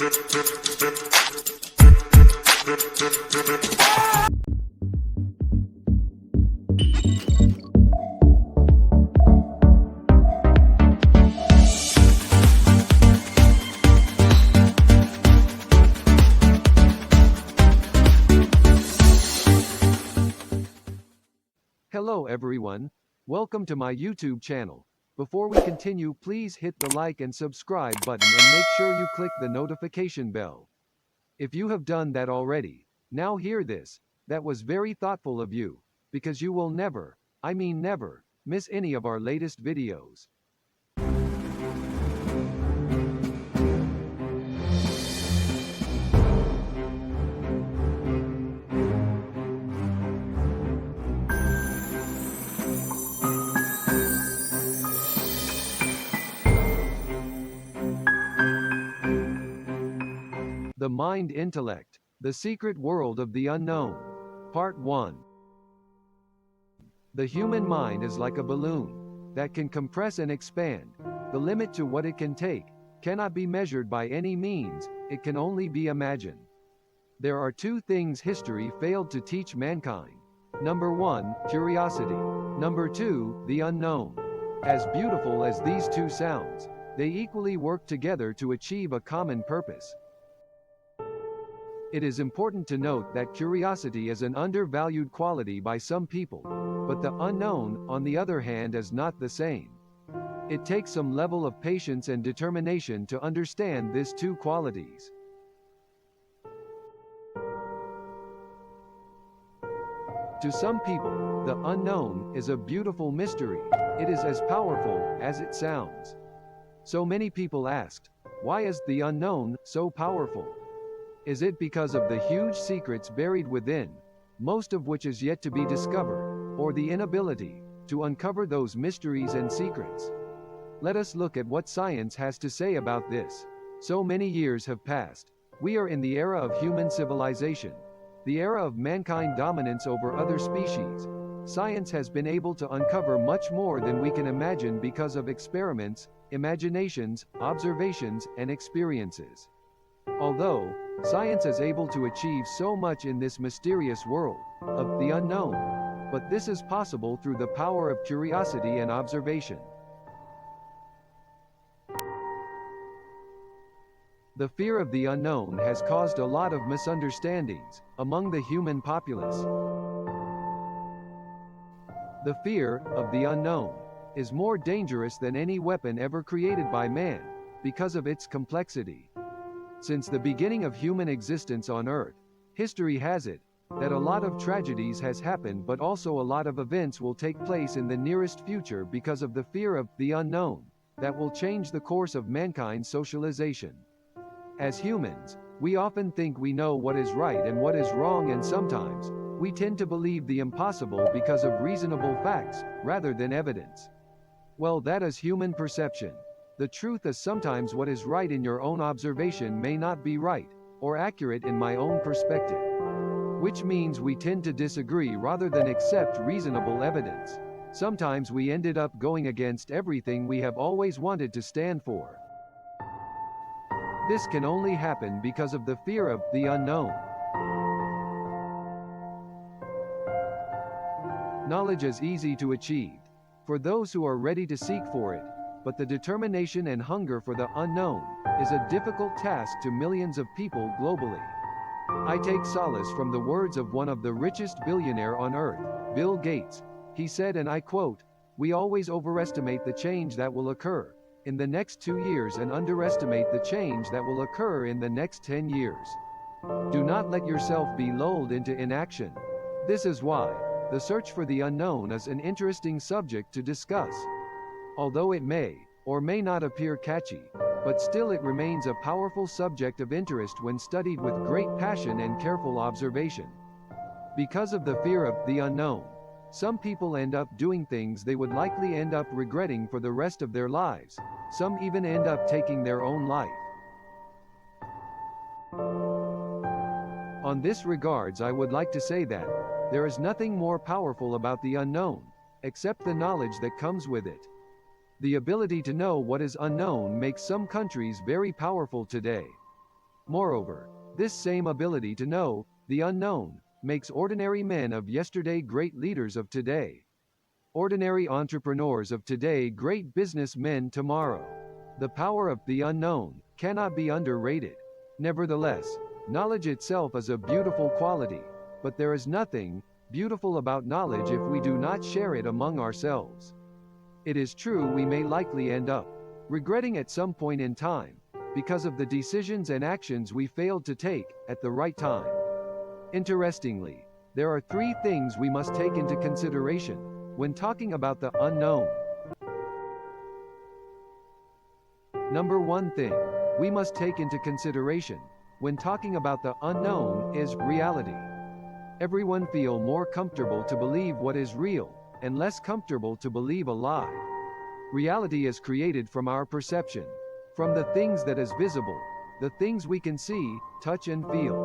Hello everyone, welcome to my YouTube channel. Before we continue, please hit the like and subscribe button and make sure you click the notification bell. If you have done that already, now hear this. That was very thoughtful of you, because you will never, I mean never, miss any of our latest videos. The Mind Intellect, The Secret World of the Unknown. Part 1. The human mind is like a balloon that can compress and expand. The limit to what it can take cannot be measured by any means, it can only be imagined. There are two things history failed to teach mankind. Number 1, curiosity. Number 2, the unknown. As beautiful as these two sounds, they equally work together to achieve a common purpose. It is important to note that curiosity is an undervalued quality by some people, but the unknown, on the other hand, is not the same. It takes some level of patience and determination to understand these two qualities. To some people, the unknown is a beautiful mystery. It is as powerful as it sounds. So many people asked, why is the unknown so powerful? Is it because of the huge secrets buried within, most of which is yet to be discovered, or the inability to uncover those mysteries and secrets? Let us look at what science has to say about this. So many years have passed. We are in the era of human civilization, the era of mankind dominance over other species. Science has been able to uncover much more than we can imagine because of experiments, imaginations, observations, and experiences. Although science is able to achieve so much in this mysterious world of the unknown, but this is possible through the power of curiosity and observation. The fear of the unknown has caused a lot of misunderstandings among the human populace. The fear of the unknown is more dangerous than any weapon ever created by man because of its complexity. Since the beginning of human existence on Earth, history has it that a lot of tragedies has happened, but also a lot of events will take place in the nearest future because of the fear of the unknown that will change the course of mankind's socialization. As humans, we often think we know what is right and what is wrong, and sometimes we tend to believe the impossible because of reasonable facts rather than evidence. Well, that is human perception. The truth is sometimes what is right in your own observation may not be right, or accurate in my own perspective. Which means we tend to disagree rather than accept reasonable evidence. Sometimes we ended up going against everything we have always wanted to stand for. This can only happen because of the fear of the unknown. Knowledge is easy to achieve for those who are ready to seek for it, but the determination and hunger for the unknown is a difficult task to millions of people globally. I take solace from the words of one of the richest billionaires on earth, Bill Gates. He said, and I quote, "We always overestimate the change that will occur in the next 2 years and underestimate the change that will occur in the next 10 years. Do not let yourself be lulled into inaction." This is why the search for the unknown is an interesting subject to discuss. Although it may or may not appear catchy, but still it remains a powerful subject of interest when studied with great passion and careful observation. Because of the fear of the unknown, some people end up doing things they would likely end up regretting for the rest of their lives. Some even end up taking their own life. On this regards, I would like to say that there is nothing more powerful about the unknown, except the knowledge that comes with it. The ability to know what is unknown makes some countries very powerful today. Moreover, this same ability to know the unknown makes ordinary men of yesterday great leaders of today. Ordinary entrepreneurs of today great businessmen tomorrow. The power of the unknown cannot be underrated. Nevertheless, knowledge itself is a beautiful quality, but there is nothing beautiful about knowledge if we do not share it among ourselves. It is true we may likely end up regretting at some point in time because of the decisions and actions we failed to take at the right time. Interestingly, there are three things we must take into consideration when talking about the unknown. Number one thing we must take into consideration when talking about the unknown is reality. Everyone feel more comfortable to believe what is real, and less comfortable to believe a lie. Reality is created from our perception, from the things that is visible, the things we can see, touch and feel.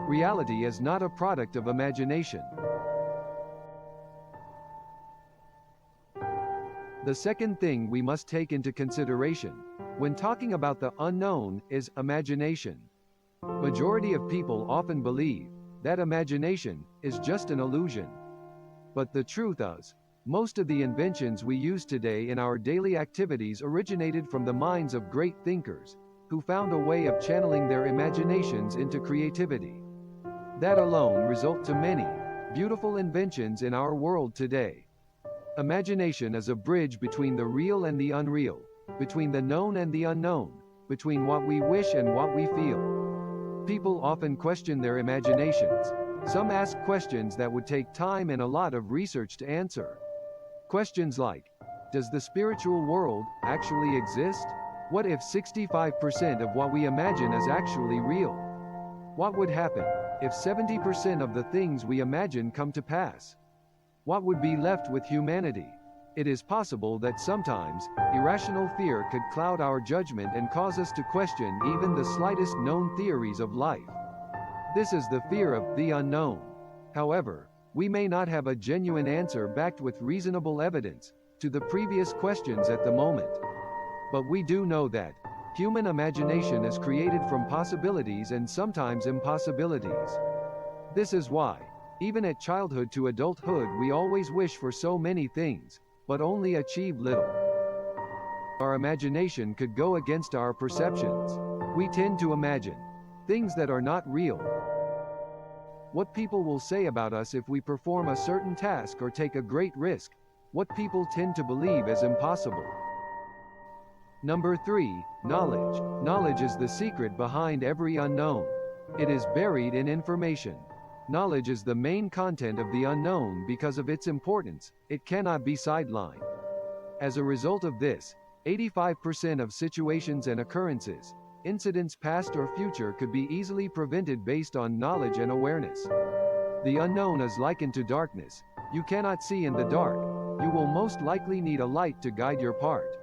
Reality is not a product of imagination. The second thing we must take into consideration when talking about the unknown is imagination. Majority of people often believe that imagination is just an illusion. But the truth is, most of the inventions we use today in our daily activities originated from the minds of great thinkers, who found a way of channeling their imaginations into creativity. That alone results to many beautiful inventions in our world today. Imagination is a bridge between the real and the unreal, between the known and the unknown, between what we wish and what we feel. People often question their imaginations. Some ask questions that would take time and a lot of research to answer. Questions like, does the spiritual world actually exist? What if 65% of what we imagine is actually real? What would happen if 70% of the things we imagine come to pass? What would be left with humanity? It is possible that sometimes, irrational fear could cloud our judgment and cause us to question even the slightest known theories of life. This is the fear of the unknown. However, we may not have a genuine answer backed with reasonable evidence to the previous questions at the moment. But we do know that human imagination is created from possibilities and sometimes impossibilities. This is why, even at childhood to adulthood, we always wish for so many things, but only achieve little. Our imagination could go against our perceptions. We tend to imagine things that are not real. What people will say about us if we perform a certain task or take a great risk. What people tend to believe is impossible. Number 3, knowledge. Knowledge is the secret behind every unknown. It is buried in information. Knowledge is the main content of the unknown because of its importance. It cannot be sidelined. As a result of this, 85% of situations and occurrences, incidents past or future, could be easily prevented based on knowledge and awareness. The unknown is likened to darkness. You cannot see in the dark. You will most likely need a light to guide your part.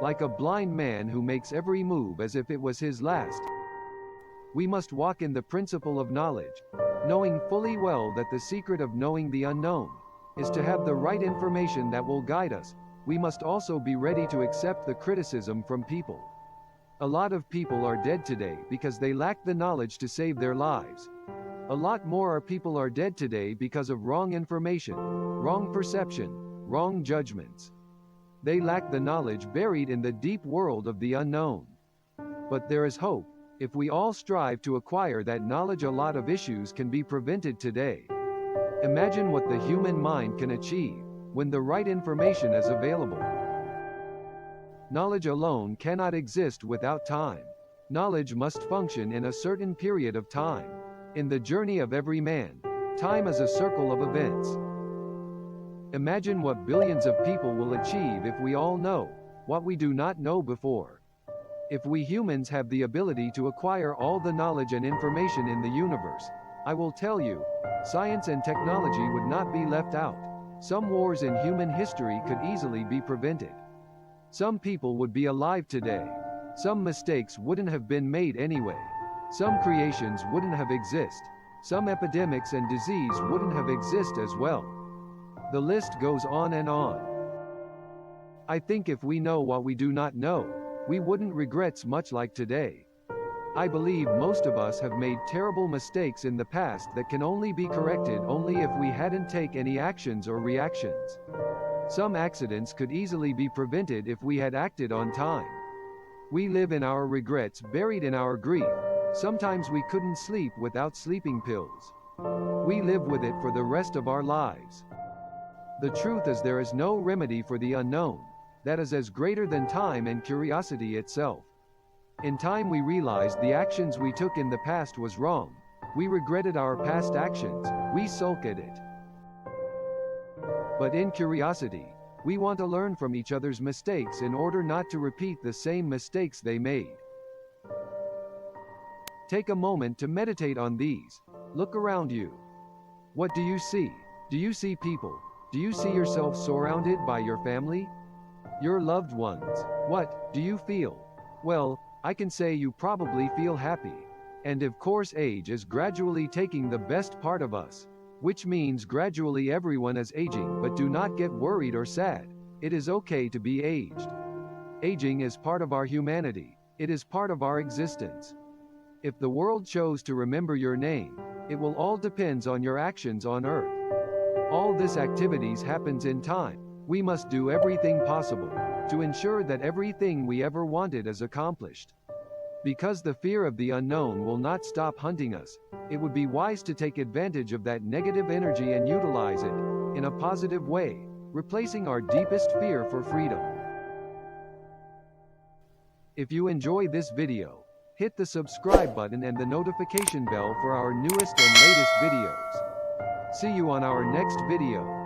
Like a blind man who makes every move as if it was his last. We must walk in the principle of knowledge, knowing fully well that the secret of knowing the unknown is to have the right information that will guide us. We must also be ready to accept the criticism from people. A lot of people are dead today because they lack the knowledge to save their lives. A lot more people are dead today because of wrong information, wrong perception, wrong judgments. They lack the knowledge buried in the deep world of the unknown. But there is hope. If we all strive to acquire that knowledge, a lot of issues can be prevented today. Imagine what the human mind can achieve when the right information is available. Knowledge alone cannot exist without time. Knowledge must function in a certain period of time. In the journey of every man, time is a circle of events. Imagine what billions of people will achieve if we all know what we do not know before. If we humans have the ability to acquire all the knowledge and information in the universe, I will tell you, science and technology would not be left out. Some wars in human history could easily be prevented. Some people would be alive today. Some mistakes wouldn't have been made anyway. Some creations wouldn't have existed. Some epidemics and disease wouldn't have existed as well. The list goes on and on. I think if we know what we do not know, we wouldn't regret much like today. I believe most of us have made terrible mistakes in the past that can only be corrected only if we hadn't take any actions or reactions. Some accidents could easily be prevented if we had acted on time. We live in our regrets, buried in our grief. Sometimes we couldn't sleep without sleeping pills. We live with it for the rest of our lives. The truth is there is no remedy for the unknown that is as greater than time and curiosity itself. In time we realized the actions we took in the past was wrong. We regretted our past actions, we sulk at it. But in curiosity, we want to learn from each other's mistakes in order not to repeat the same mistakes they made. Take a moment to meditate on these. Look around you. What do you see? Do you see people? Do you see yourself surrounded by your family? Your loved ones? What do you feel? Well, I can say you probably feel happy. And of course age is gradually taking the best part of us. Which means gradually everyone is aging, but do not get worried or sad. It is okay to be aged. Aging is part of our humanity. It is part of our existence. If the world chose to remember your name, it will all depends on your actions on earth. All this activities happens in time. We must do everything possible to ensure that everything we ever wanted is accomplished. Because the fear of the unknown will not stop hunting us, it would be wise to take advantage of that negative energy and utilize it in a positive way, replacing our deepest fear for freedom. If you enjoy this video, hit the subscribe button and the notification bell for our newest and latest videos. See you on our next video.